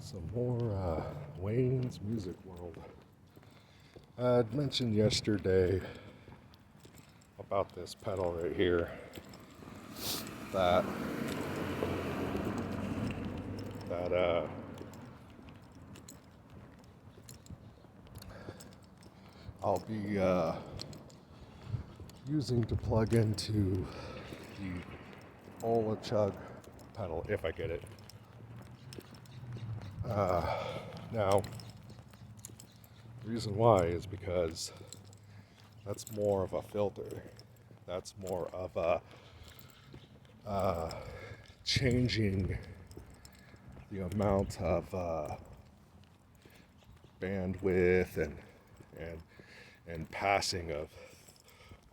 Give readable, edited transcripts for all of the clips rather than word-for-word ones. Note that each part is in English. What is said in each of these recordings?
Some more Wayne's Music World. I'd mentioned yesterday about this pedal right here that that I'll be using to plug into the Ola Chug pedal if I get it. Now, the reason why is because that's more of a filter. That's more of a changing the amount of bandwidth and passing of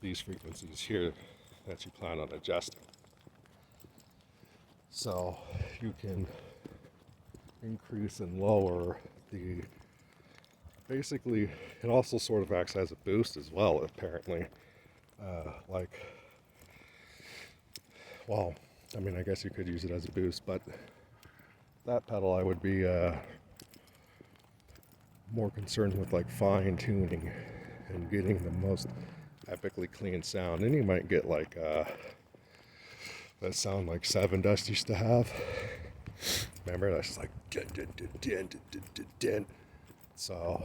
these frequencies here that you plan on adjusting. So you can increase and lower the, basically it also sort of acts as a boost as well, apparently. I guess you could use it as a boost, but that pedal I would be more concerned with like fine tuning and getting the most epically clean sound. And you might get like that sound like Seven Dust used to have. Remember, that's just like dun, dun, dun, dun, dun, dun, dun. So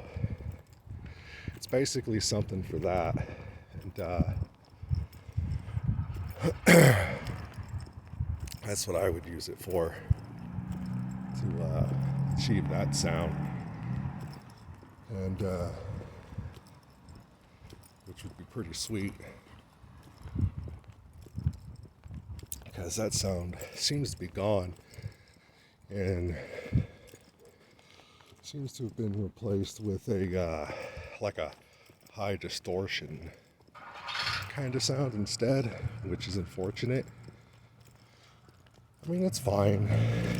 it's basically something for that, and that's what I would use it for, to achieve that sound, and which would be pretty sweet, because that sound seems to be gone and seems to have been replaced with a like a high distortion kind of sound instead, which is unfortunate. I mean, it's fine.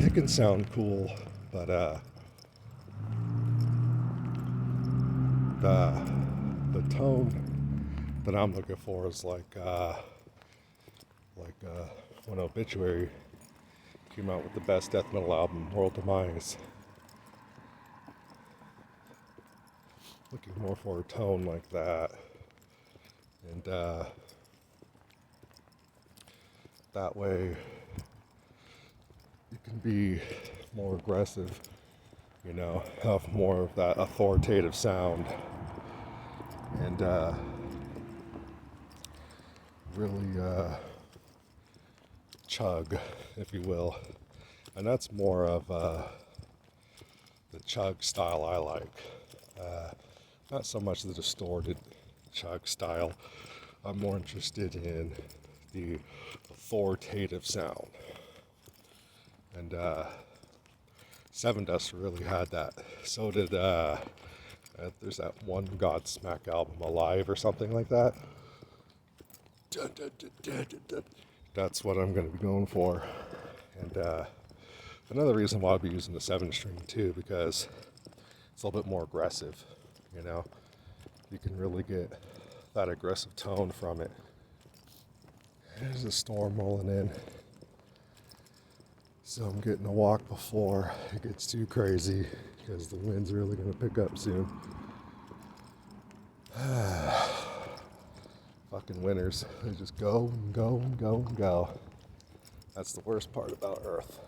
It can sound cool, but the tone that I'm looking for is like when Obituary came out with the best death metal album, World Demise. Looking more for a tone like that, and that way you can be more aggressive, have more of that authoritative sound, and really chug, if you will. And that's more of the chug style I like. Not so much the distorted chug style. I'm more interested in the authoritative sound. And Seven Dust really had that. So did there's that one Godsmack album, Alive or something like that. Dun, dun, dun, dun, dun, dun. That's what I'm going to be going for. And another reason why I'll be using the 7-string too, because it's a little bit more aggressive. You can really get that aggressive tone from it. There's a storm rolling in, so I'm getting a walk before it gets too crazy, because the wind's really going to pick up soon. Fucking winters, they just go and go and go and go. That's the worst part about Earth.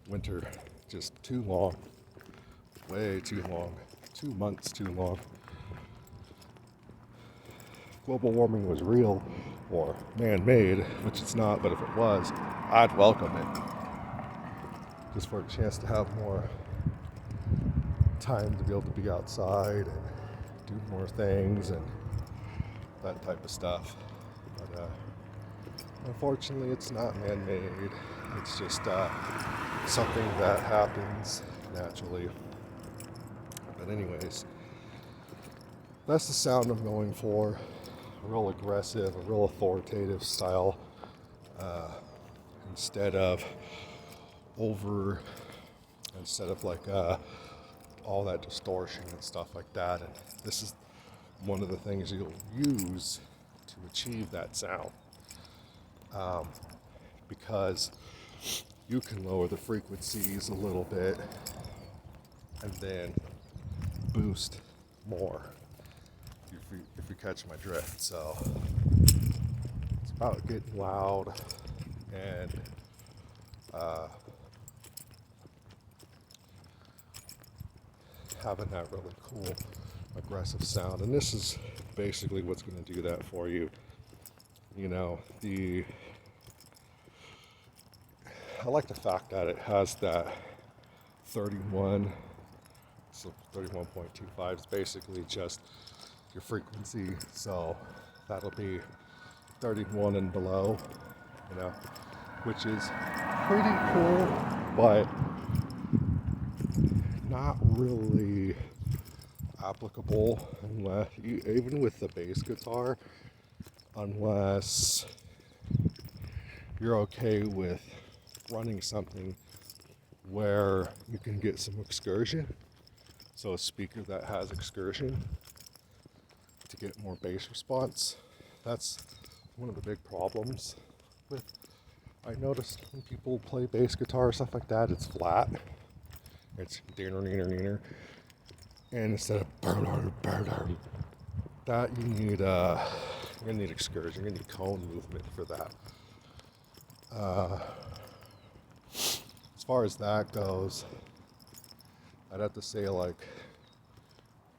Winter, just too long, way too long, 2 months too long. Global warming was real or man-made, which it's not, but if it was, I'd welcome it. Just for a chance to have more time to be able to be outside and do more things and that type of stuff. But unfortunately, it's not man-made. It's just something that happens naturally. But anyways, that's the sound I'm going for. A real aggressive, a real authoritative style, instead of like all that distortion and stuff like that. And this is one of the things you'll use to achieve that sound, because you can lower the frequencies a little bit and then boost more, if you catch my drift. So it's about getting loud and having that really cool aggressive sound. And this is basically what's going to do that for you. You know, I like the fact that it has that 31, so 31.25 is basically just your frequency, so that'll be 31 and below, you know, which is pretty cool, but not really applicable unless even with the bass guitar, unless you're okay with running something where you can get some excursion, so a speaker that has excursion to get more bass response. That's one of the big problems with, I noticed when people play bass guitar or stuff like that, it's flat, it's neener neener neener, and instead of that, you need excursion, you need cone movement for that. As far as that goes, I'd have to say like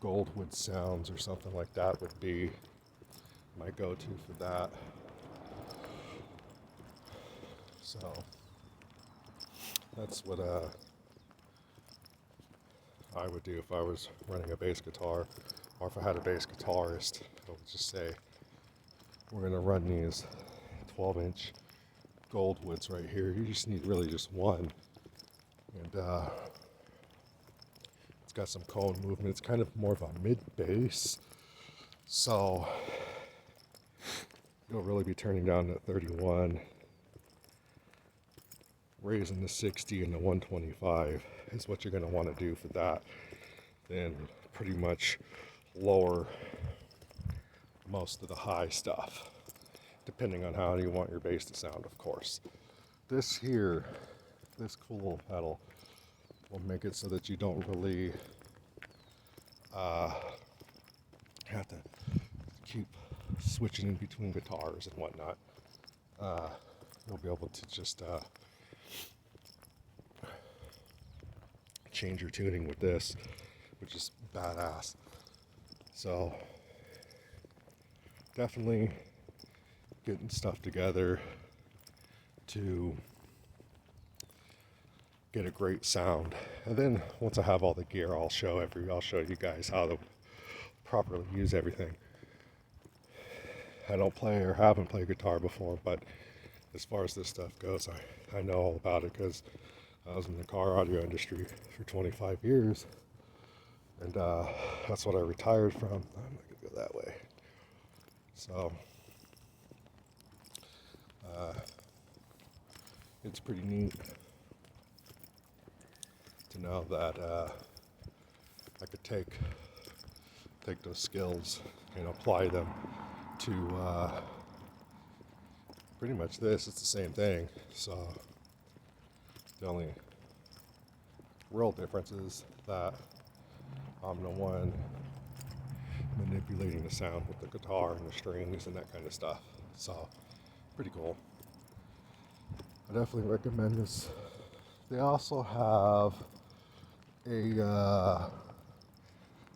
Goldwood Sounds or something like that would be my go-to for that. So that's what I would do if I was running a bass guitar, or if I had a bass guitarist. I would just say, we're going to run these 12-inch Goldwoods right here. You just need really just one. And it's got some cone movement. It's kind of more of a mid-bass. So you'll really be turning down that 31, raising the 60 and the 125 is what you're going to want to do for that. Then pretty much lower most of the high stuff, depending on how you want your bass to sound, of course. This here, this cool pedal will make it so that you don't really have to keep switching in between guitars and whatnot. You'll be able to just change your tuning with this, which is badass. So definitely getting stuff together to get a great sound. And then once I have all the gear, I'll show you guys how to properly use everything. I don't play or haven't played guitar before, but as far as this stuff goes, I know all about it because I was in the car audio industry for 25 years, and that's what I retired from. I'm not gonna go that way. So it's pretty neat to know that I could take those skills and apply them to pretty much this. It's the same thing. So the only real difference is that I'm the one manipulating the sound with the guitar and the strings and that kind of stuff. So pretty cool. I definitely recommend this. They also have a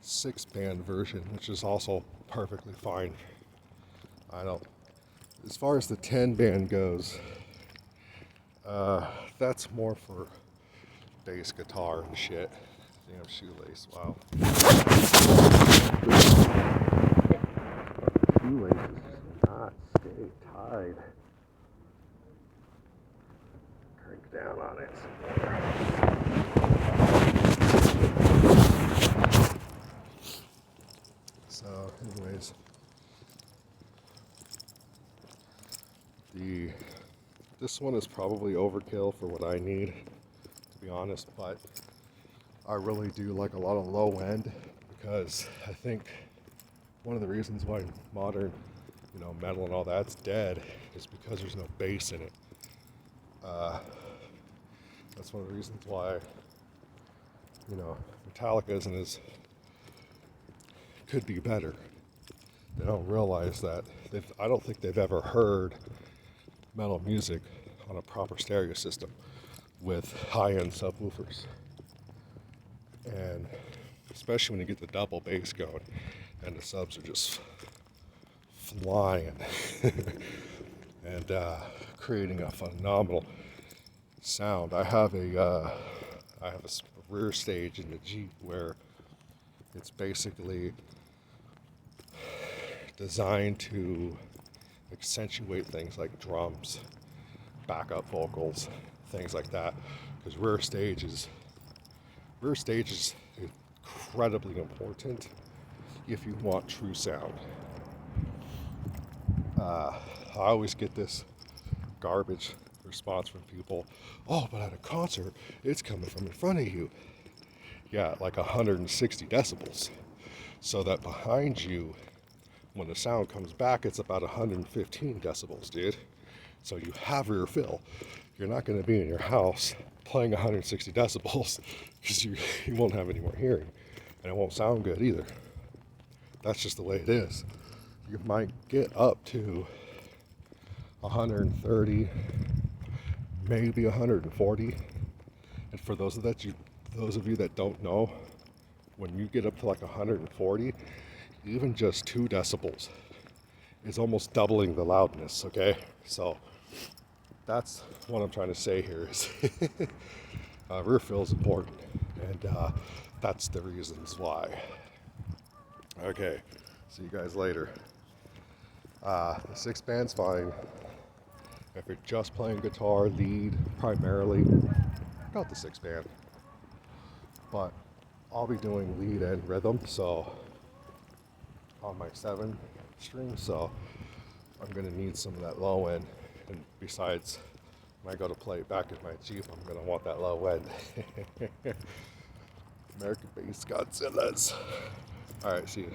6-band version, which is also perfectly fine. As far as the 10-band goes, that's more for bass guitar and shit. Damn shoelace, wow. Shoelaces do not stay tied. Crank down on it some more. So, anyways, this one is probably overkill for what I need, to be honest, but I really do like a lot of low end, because I think one of the reasons why modern, metal and all that's dead is because there's no bass in it. That's one of the reasons why, Metallica isn't as, could be better. They don't realize that. I don't think they've ever heard metal music on a proper stereo system with high-end subwoofers. And especially when you get the double bass going and the subs are just flying and creating a phenomenal sound. I have a rear stage in the Jeep where it's basically designed to accentuate things like drums, backup vocals, things like that. Because rear stage is incredibly important if you want true sound. I always get this garbage response from people. Oh, but at a concert, it's coming from in front of you. Yeah, like 160 decibels. So that behind you, when the sound comes back, it's about 115 decibels, dude. So you have rear fill. You're not going to be in your house playing 160 decibels because you won't have any more hearing. And it won't sound good either. That's just the way it is. You might get up to 130, maybe 140. And for those of you that don't know, when you get up to like 140, even just 2 decibels is almost doubling the loudness, okay? So that's what I'm trying to say here is rear fill is important, and that's the reasons why. Okay, see you guys later. The 6-band's fine. If you're just playing guitar, lead primarily, got the 6-band. But I'll be doing lead and rhythm, so on my 7 string, so I'm gonna need some of that low end. And besides, when I go to play back in my Jeep, I'm gonna want that low end. American-based Godzillas. All right, see you.